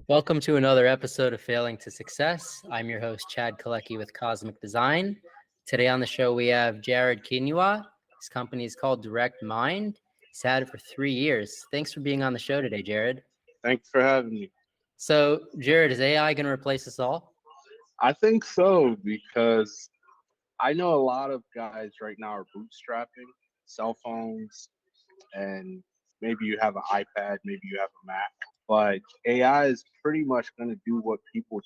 Welcome to another episode of Failing to Success. I'm your host, Chad Kaleky with Cosmic Design. Today on the show, we have Jared Kinyua. His company is called Direct Mind. He's had it for 3 years. Thanks for being on the show today, Jared. Thanks for having me. So, Jared, is AI going to replace us all? I think so because I know a lot of guys right now are bootstrapping cell phones, and maybe you have an iPad, maybe you have a Mac, but AI is pretty much going to do what people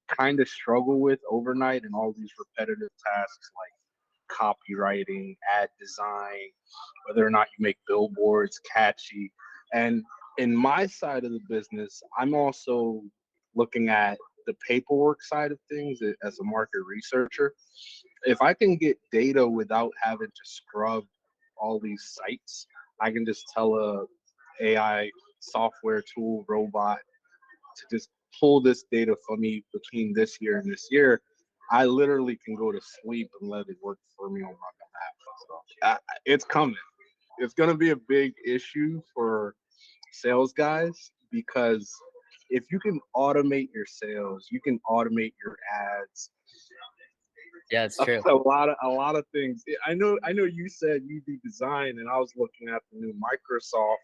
kind of struggle with overnight and all these repetitive tasks like copywriting, ad design, whether or not you make billboards catchy. And in my side of the business, I'm also looking at the paperwork side of things as a market researcher. If I can get data without having to scrub all these sites, I can just tell a AI software tool robot to just pull this data for me between this year and this year. I literally can go to sleep and let it work for me on my behalf. So it's coming. It's going to be a big issue for sales guys because if you can automate your sales, you can automate your ads. Yeah, it's true. A lot of things. I know you said you do design, and I was looking at the new Microsoft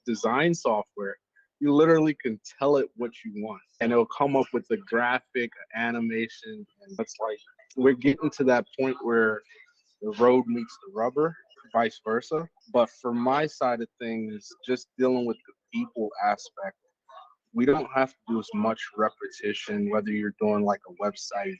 design software. You literally can tell it what you want, and it'll come up with a graphic, animation, and it's like we're getting to that point where the road meets the rubber, vice versa. But for my side of things, just dealing with the people aspect, we don't have to do as much repetition, whether you're doing like a website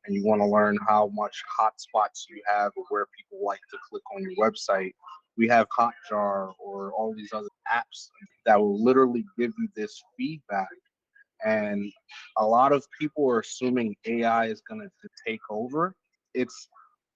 and you want to learn how much hotspots you have or where people like to click on your website. We have Hotjar or all these other apps that will literally give you this feedback. And a lot of people are assuming AI is going to take over. It's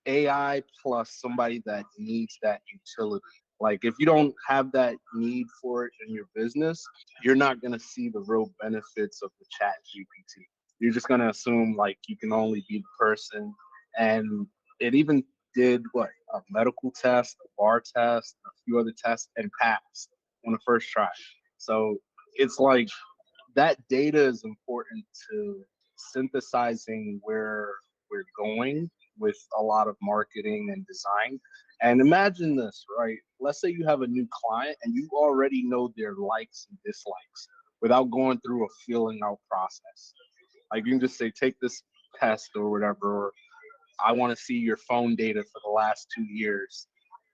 AI plus somebody that needs that utility. Like if you don't have that need for it in your business, you're not gonna see the real benefits of the Chat GPT. You're just gonna assume like you can only be the person. And it even did what, a medical test, a bar test, a few other tests, and passed on the first try. So it's like that data is important to synthesizing where we're going with a lot of marketing and design. And imagine this, right? Let's say you have a new client and you already know their likes and dislikes without going through a filling out process. Like you can just say, take this test or whatever, or I want to see your phone data for the last 2 years.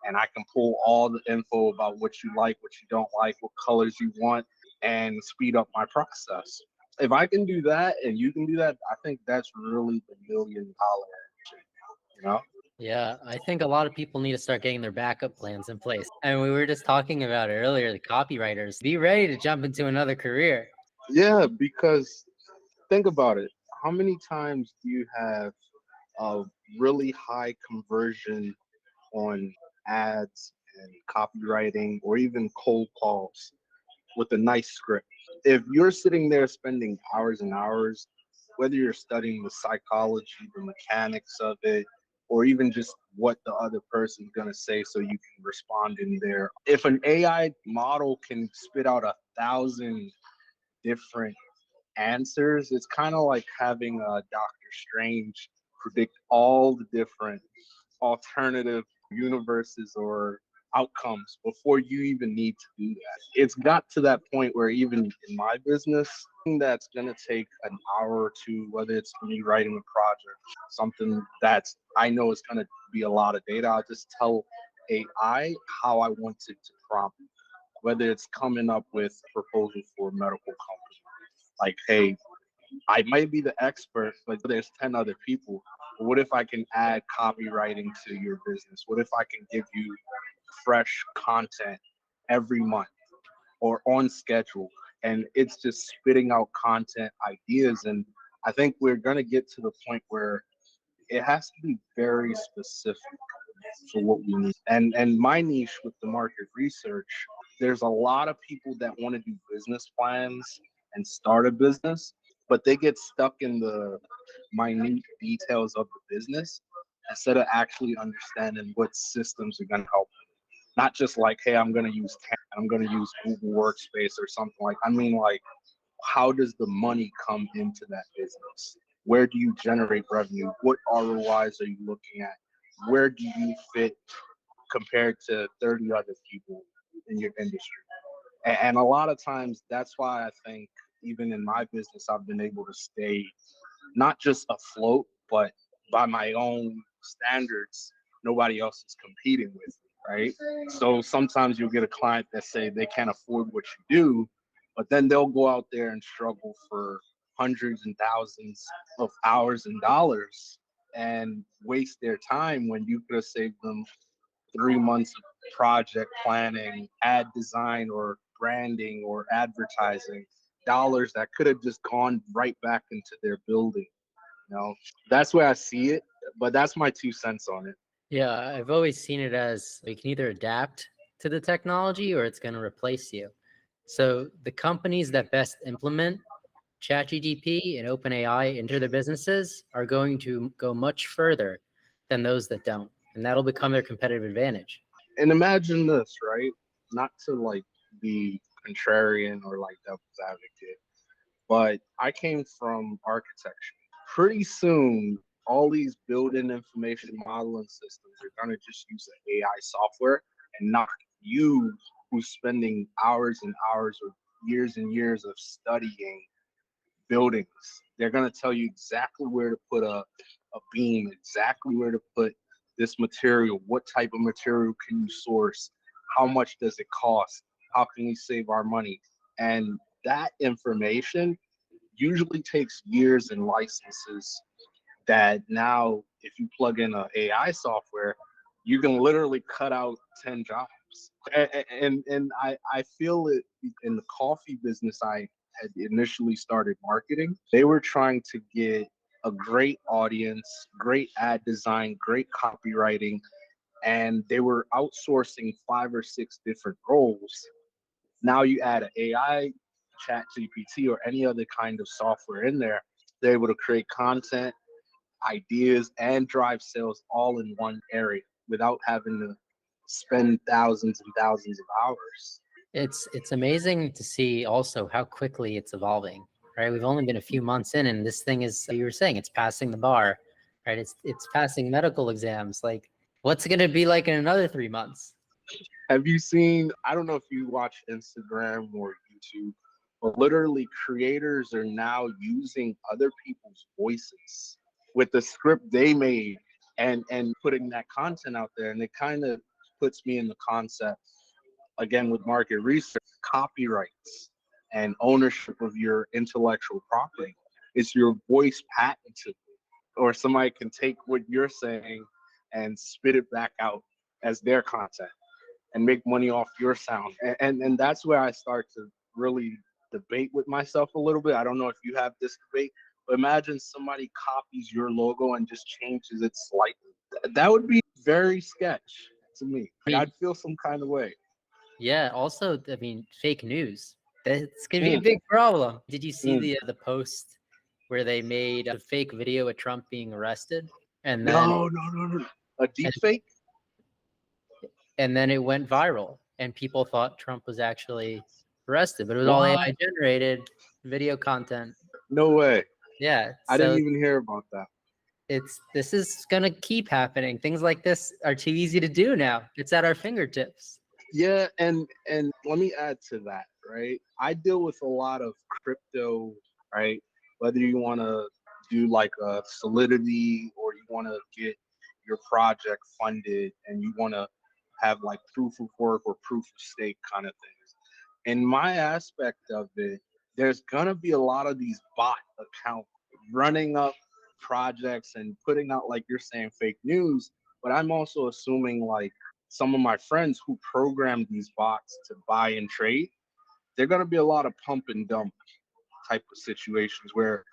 And I can pull all the info about what you like, what you don't like, what colors you want, and speed up my process. If I can do that and you can do that, I think that's really the $1 million, you know? Yeah, I think a lot of people need to start getting their backup plans in place. And we were just talking about it earlier, the copywriters. Be ready to jump into another career. Yeah, because think about it. How many times do you have a really high conversion on ads and copywriting or even cold calls with a nice script? If you're sitting there spending hours and hours, whether you're studying the psychology, the mechanics of it, or even just what the other person's gonna say so you can respond in there. If an AI model can spit out 1,000 different answers, it's kind of like having a Doctor Strange predict all the different alternative universes or outcomes before you even need to do that. It's got to that point where even in my business, that's going to take an hour or two, whether it's me writing a project, something that's I know is going to be a lot of data. I'll just tell AI how I want it to prompt, whether it's coming up with a proposal for a medical company. Like, hey, I might be the expert, but there's 10 other people. What if I can add copywriting to your business? What if I can give you fresh content every month or on schedule? And it's just spitting out content ideas. And I think we're going to get to the point where it has to be very specific for what we need. And my niche with the market research, there's a lot of people that want to do business plans and start a business, but they get stuck in the minute details of the business instead of actually understanding what systems are going to help them. Not just like, hey, I'm going to use Canva, I'm going to use Google Workspace or something like. I mean, like how does the money come into that business? Where do you generate revenue? What ROIs are you looking at? Where do you fit compared to 30 other people in your industry? And a lot of times that's why I think even in my business, I've been able to stay not just afloat, but by my own standards, nobody else is competing with me, right? So sometimes you'll get a client that say they can't afford what you do, but then they'll go out there and struggle for hundreds and thousands of hours and dollars and waste their time when you could have saved them 3 months of project planning, ad design, or branding or advertising dollars that could have just gone right back into their building. You know, that's where I see it, but that's my 2 cents on it. Yeah, I've always seen it as you can either adapt to the technology or it's going to replace you. So the companies that best implement ChatGPT and OpenAI into their businesses are going to go much further than those that don't, and that'll become their competitive advantage. And imagine this, right? Not to like be contrarian or like devil's advocate, but I came from architecture. Pretty soon, all these built-in information modeling systems are gonna just use the AI software and knock you, who's spending hours and hours or years and years of studying buildings. They're gonna tell you exactly where to put a beam, exactly where to put this material, what type of material can you source, how much does it cost, how can we save our money? And that information usually takes years and licenses that now if you plug in a AI software, you can literally cut out 10 jobs. And I feel it in the coffee business. I had initially started marketing. They were trying to get a great audience, great ad design, great copywriting, and they were outsourcing 5 or 6 different roles. Now you add an AI, Chat GPT, or any other kind of software in there, they're able to create content, ideas, and drive sales all in one area without having to spend thousands and thousands of hours. It's amazing to see also how quickly it's evolving, right? We've only been a few months in, and this thing is, you were saying, it's passing the bar, right? It's passing medical exams. Like, what's it going to be like in another 3 months? Have you seen, I don't know if you watch Instagram or YouTube, but literally creators are now using other people's voices with the script they made and putting that content out there. And it kind of puts me in the concept, again, with market research, copyrights and ownership of your intellectual property. It's your voice patented, or somebody can take what you're saying and spit it back out as their content and make money off your sound. And that's where I start to really debate with myself a little bit. I don't know if you have this debate, but imagine somebody copies your logo and just changes it slightly. That would be very sketch to me. Like, I'd feel some kind of way. Yeah. Also, I mean, fake news. That's gonna be a Mm, big problem. Did you see mm. the post where they made a fake video of Trump being arrested, and then No. A deep and, fake? and then it went viral, and people thought Trump was actually arrested, but it was all What? AI generated video content. No way. Yeah. I didn't So even hear about that. this is gonna keep happening. Things like this are too easy to do now. It's at our fingertips. Yeah, and let me add to that, right? I deal with a lot of crypto, right? Whether you want to do like a Solidity or you want to get your project funded and you want to have like proof of work or proof of stake kind of things. In my aspect of it, there's gonna be a lot of these bot accounts running up projects and putting out, like you're saying, fake news. But I'm also assuming like some of my friends who program these bots to buy and trade, they're going to be a lot of pump and dump type of situations where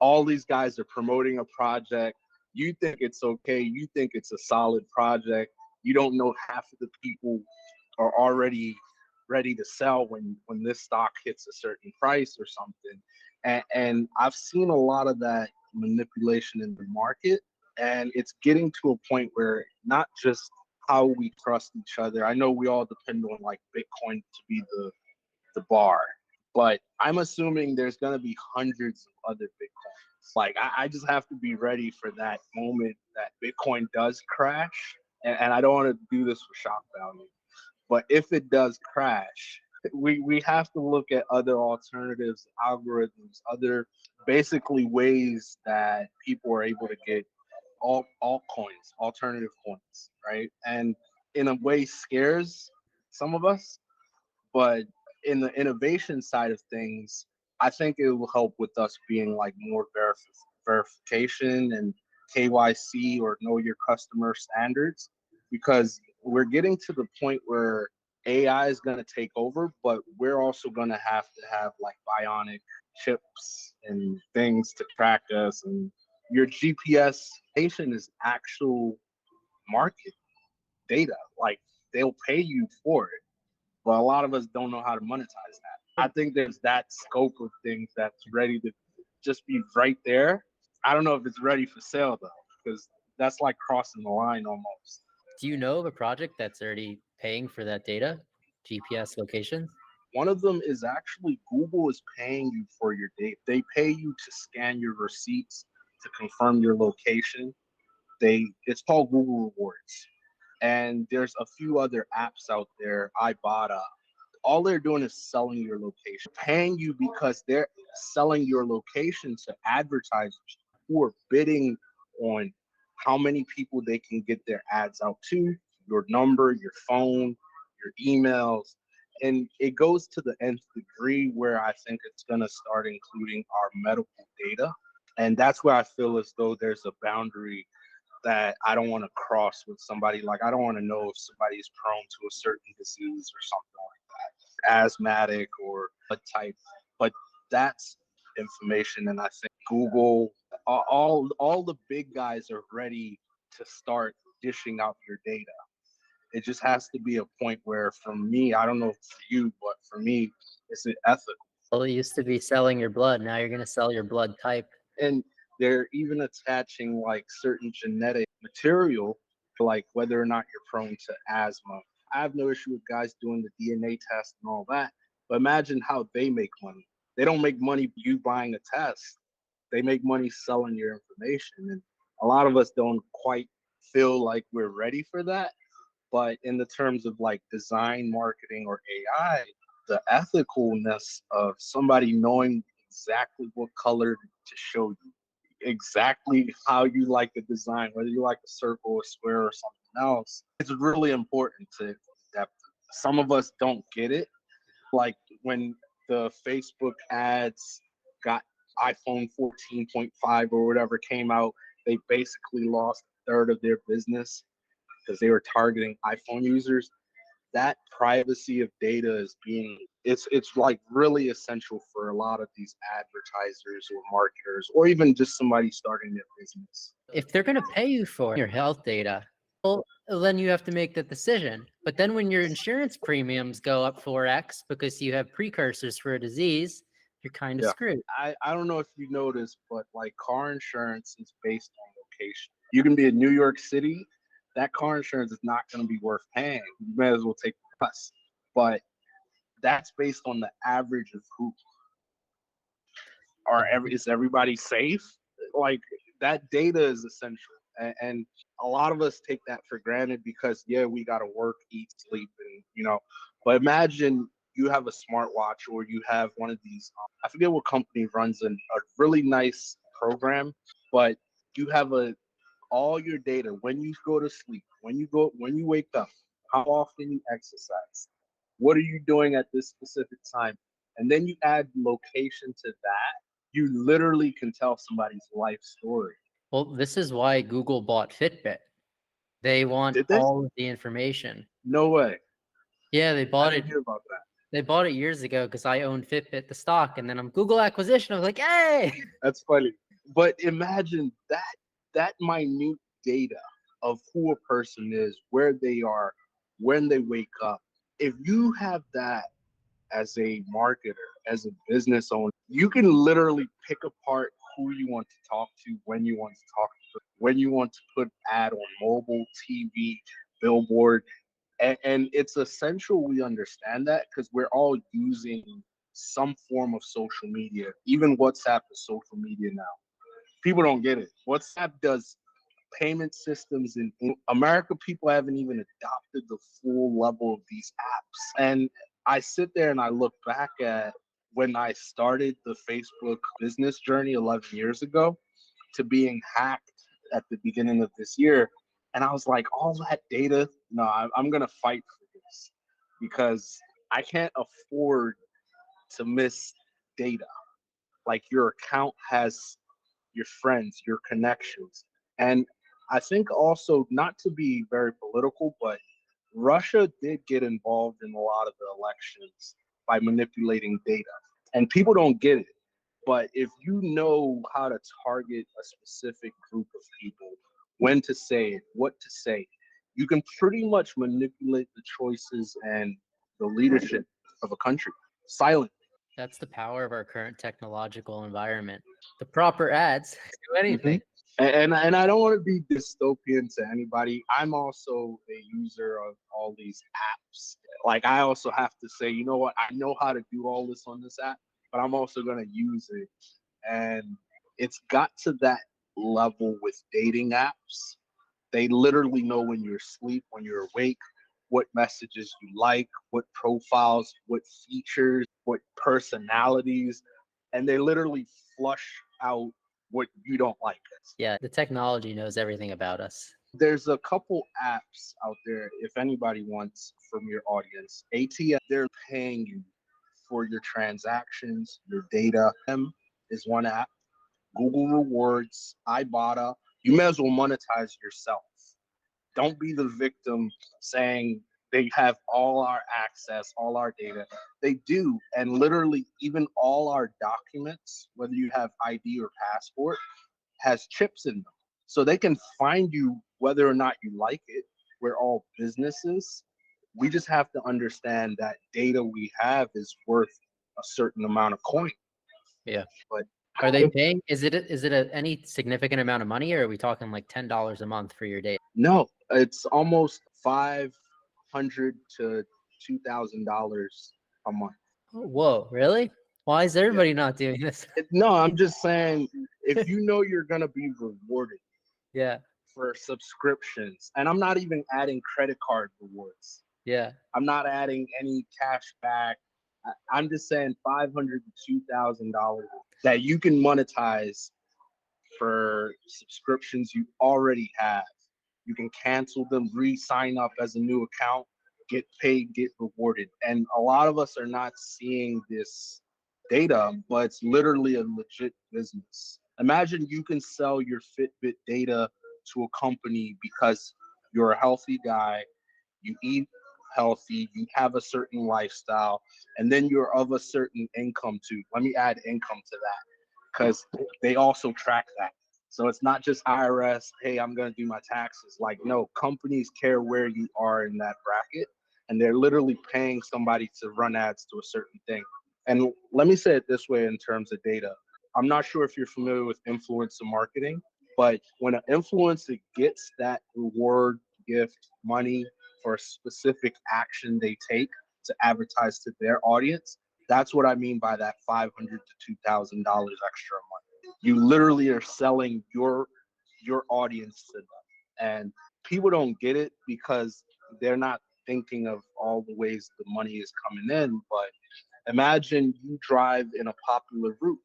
all these guys are promoting a project. You think it's okay. You think it's a solid project. You don't know half of the people are already ready to sell when this stock hits a certain price or something. And I've seen a lot of that manipulation in the market. And it's getting to a point where not just how we trust each other. I know we all depend on like Bitcoin to be the bar, But I'm assuming there's going to be hundreds of other Bitcoins. Like, I just have to be ready for that moment that Bitcoin does crash. And I don't want to do this for shock value. But if it does crash, we have to look at other alternatives, algorithms, other basically ways that people are able to get altcoins, alternative coins, right? And in a way scares some of us, but in the innovation side of things, I think it will help with us being like more verification and KYC or know your customer standards, because we're getting to the point where AI is going to take over, but we're also going to have like bionic chips and things to track us. And your GPS station is actual market data. Like, they'll pay you for it, but a lot of us don't know how to monetize that. I think there's that scope of things that's ready to just be right there. I don't know if it's ready for sale though, because that's like crossing the line almost. Do you know of a project that's already paying for that data, GPS locations? One of them is actually Google is paying you for your data. They pay you to scan your receipts to confirm your location. It's called Google Rewards. And there's a few other apps out there, Ibotta. All they're doing is selling your location, paying you because they're selling your location to advertisers who are bidding on how many people they can get their ads out to, your number, your phone, your emails. And it goes to the nth degree where I think it's going to start including our medical data. And that's where I feel as though there's a boundary that I don't want to cross with somebody. Like, I don't want to know if somebody is prone to a certain disease or something like that, asthmatic or a type. But that's information, and I think Google, all the big guys are ready to start dishing out your data. It just has to be a point where, for me, I don't know for you, but for me, it's ethical. Well, it used to be selling your blood. Now you're going to sell your blood type. And they're even attaching like certain genetic material, like whether or not you're prone to asthma. I have no issue with guys doing the DNA test and all that, but imagine how they make money. They don't make money you buying a test. They make money selling your information. And a lot of us don't quite feel like we're ready for that. But in the terms of like design, marketing, or AI, the ethicalness of somebody knowing exactly what color to show you, exactly how you like the design, whether you like a circle, a square, or something else, it's really important to depth. Some of us don't get it. Like when the Facebook ads got iPhone 14.5 or whatever came out, they basically lost a third of their business because they were targeting iPhone users. That privacy of data is it's like really essential for a lot of these advertisers or marketers, or even just somebody starting their business. If they're going to pay you for your health data, well, then you have to make that decision. But then when your insurance premiums go up 4x because you have precursors for a disease, you're kind of Yeah. screwed. I don't know if you noticed, but like car insurance is based on location. You can be in New York City, that car insurance is not going to be worth paying. You may as well take the bus. But that's based on the average of who is everybody safe? Like, that data is essential. And a lot of us take that for granted because, yeah, we got to work, eat, sleep, and, but imagine you have a smartwatch or you have one of these, I forget what company runs a really nice program, but you have all your data, when you go to sleep, when you wake up, how often you exercise, what are you doing at this specific time, and then you add location to that. You literally can tell somebody's life story. Well, this is why Google bought Fitbit. They want Did they? all of the information. No way. Yeah, they bought I it. didn't hear about that. They bought it years ago because I owned Fitbit, the stock, and then on Google acquisition, I was like, hey. That's funny. But imagine that minute data of who a person is, where they are, when they wake up. If you have that as a marketer, as a business owner, you can literally pick apart who you want to talk to, when you want to talk to, when you want to put ad on mobile, TV, billboard. And it's essential we understand that because we're all using some form of social media. Even WhatsApp is social media now. People don't get it. WhatsApp does payment systems in America. People haven't even adopted the full level of these apps. And I sit there and I look back at when I started the Facebook business journey 11 years ago to being hacked at the beginning of this year. And I was like, all that data, no, I'm going to fight for this because I can't afford to miss data. Like your account has your friends, your connections. And I think also, not to be very political, but Russia did get involved in a lot of the elections by manipulating data. And people don't get it. But if you know how to target a specific group of people, when to say it, what to say, you can pretty much manipulate the choices and the leadership of a country silently. That's the power of our current technological environment. The proper ads do anything. And I don't want to be dystopian to anybody. I'm also a user of all these apps. Like I also have to say, you know what? I know how to do all this on this app, but I'm also going to use it. And it's got to that level with dating apps. They literally know when you're asleep, when you're awake, what messages you like, what profiles, what features, what personalities, and they literally flush out what you don't like. Yeah, the technology knows everything about us. There's a couple apps out there, if anybody wants from your audience. ATM, they're paying you for your transactions, your data. M is one app. Google Rewards, Ibotta. You may as well monetize yourself. Don't be the victim saying they have all our access, all our data. They do. And literally, even all our documents, whether you have ID or passport, has chips in them. So they can find you whether or not you like it. We're all businesses. We just have to understand that data we have is worth a certain amount of coin. Yeah. But are they paying? Is it any significant amount of money, or are we talking like $10 a month for your data? No, it's almost $500 to $2,000 a month. Whoa, really? Why is everybody not doing this? No, I'm just saying, if you know you're gonna be rewarded, yeah, for subscriptions, and I'm not even adding credit card rewards. Yeah, I'm not adding any cash back. I'm just saying $500 to $2,000 that you can monetize for subscriptions you already have. You can cancel them, re-sign up as a new account, get paid, get rewarded. And a lot of us are not seeing this data, but it's literally a legit business. Imagine you can sell your Fitbit data to a company because you're a healthy guy, you eat healthy, you have a certain lifestyle, and then you're of a certain income too. Let me add income to that because they also track that. So it's not just IRS, hey, I'm going to do my taxes. Like, no, companies care where you are in that bracket, and they're literally paying somebody to run ads to a certain thing. And let me say it this way in terms of data. I'm not sure if you're familiar with influencer marketing, but when an influencer gets that reward, gift, money for a specific action they take to advertise to their audience, that's what I mean by that $500 to $2,000 extra a month. You literally are selling your audience to them, and people don't get it because they're not thinking of all the ways the money is coming in. But imagine you drive in a popular route.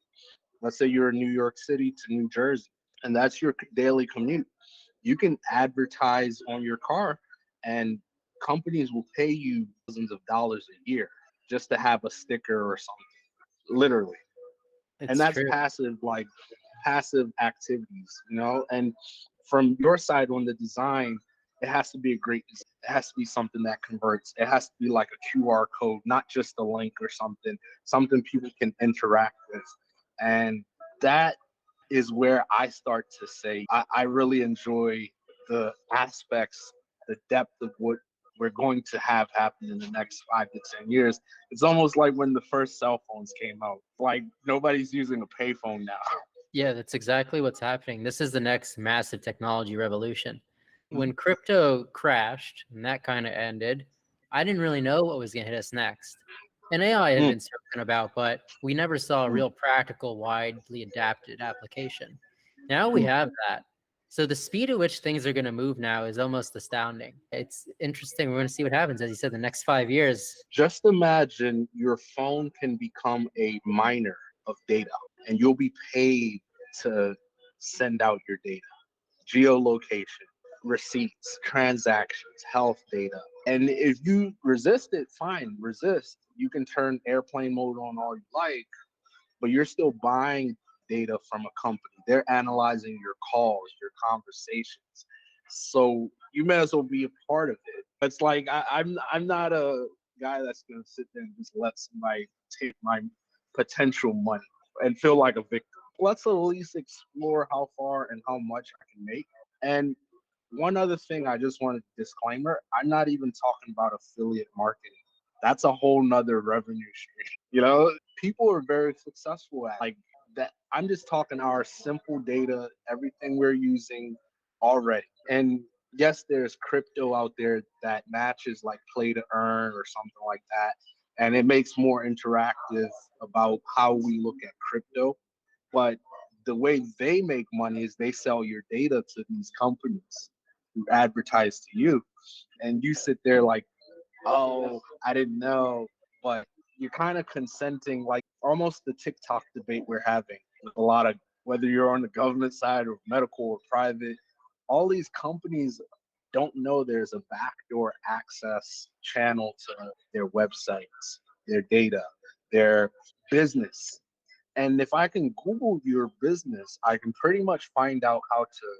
Let's say you're in New York City to New Jersey, and that's your daily commute. You can advertise on your car, and companies will pay you thousands of dollars a year just to have a sticker or something, literally. And it's that's true. passive activities, you know. And from your side on the design, it has to be a great design. It has to be something that converts. It has to be like a QR code, not just a link or something people can interact with. And that is where I start to say I really enjoy the aspects, the depth of what we're going to have happen in the next 5 to 10 years. It's almost like when the first cell phones came out. Like nobody's using a payphone now. Yeah, that's exactly what's happening. This is the next massive technology revolution. When crypto crashed and that kind of ended, I didn't really know what was going to hit us next. And AI had been spoken about, but we never saw a real practical, widely adapted application. Now we have that. So the speed at which things are going to move now is almost astounding. It's interesting. We're going to see what happens, as you said, the next 5 years. Just imagine your phone can become a miner of data, and you'll be paid to send out your data, geolocation, receipts, transactions, health data. And if you resist it, fine, resist. You can turn airplane mode on all you like, but you're still buying data from a company. They're analyzing your calls, your conversations. So you may as well be a part of it. It's like I'm not a guy that's gonna sit there and just let somebody take my potential money and feel like a victim. Let's at least explore how far and how much I can make. And one other thing I just want to disclaimer, I'm not even talking about affiliate marketing. That's a whole nother revenue stream. People are very successful at like that. I'm just talking our simple data, everything we're using already. And yes, there's crypto out there that matches like play to earn or something like that. And it makes more interactive about how we look at crypto. But the way they make money is they sell your data to these companies who advertise to you. And you sit there like, oh, I didn't know. But you're kind of consenting, like almost the TikTok debate we're having with a lot of, whether you're on the government side or medical or private, all these companies don't know there's a backdoor access channel to their websites, their data, their business. And if I can Google your business, I can pretty much find out how to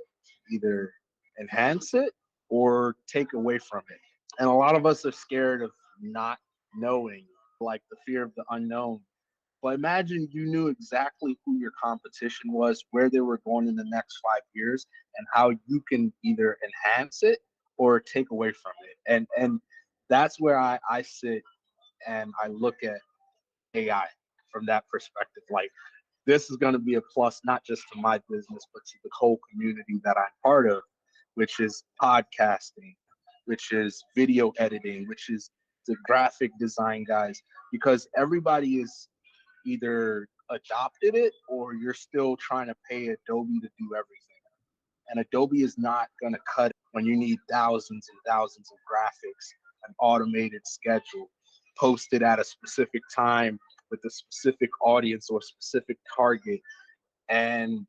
either enhance it or take away from it. And a lot of us are scared of not knowing, like the fear of the unknown. But imagine you knew exactly who your competition was, where they were going in the next 5 years, and how you can either enhance it or take away from it. And that's where I sit and I look at AI from that perspective. Like, this is going to be a plus, not just to my business, but to the whole community that I'm part of, which is podcasting, which is video editing, which is the graphic design guys, because everybody is either adopted it or you're still trying to pay Adobe to do everything. And Adobe is not going to cut it when you need thousands and thousands of graphics, an automated schedule, posted at a specific time with a specific audience or specific target. And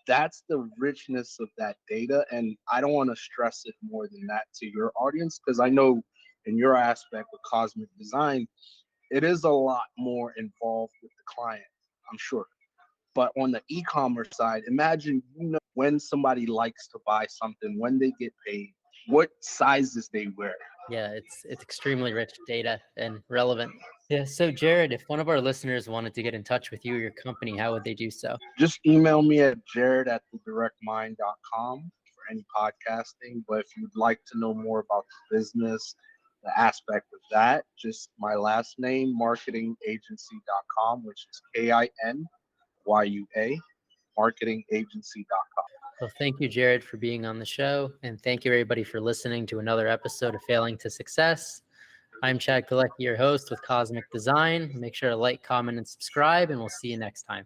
that's the richness of that data. And I don't want to stress it more than that to your audience, because I know in your aspect with cosmic design, it is a lot more involved with the client, I'm sure. But on the e-commerce side, imagine when somebody likes to buy something, when they get paid, what sizes they wear. Yeah, it's extremely rich data and relevant. Yeah. So Jared, if one of our listeners wanted to get in touch with you or your company, how would they do so? Just email me at jared@thedirectmind.com for any podcasting. But if you'd like to know more about the business, the aspect of that, just my last name, marketingagency.com, which is KINYUA, marketingagency.com. Well, thank you, Jared, for being on the show. And thank you, everybody, for listening to another episode of Failing to Success. I'm Chad Kaleky, your host with Cosmic Design. Make sure to like, comment, and subscribe, and we'll see you next time.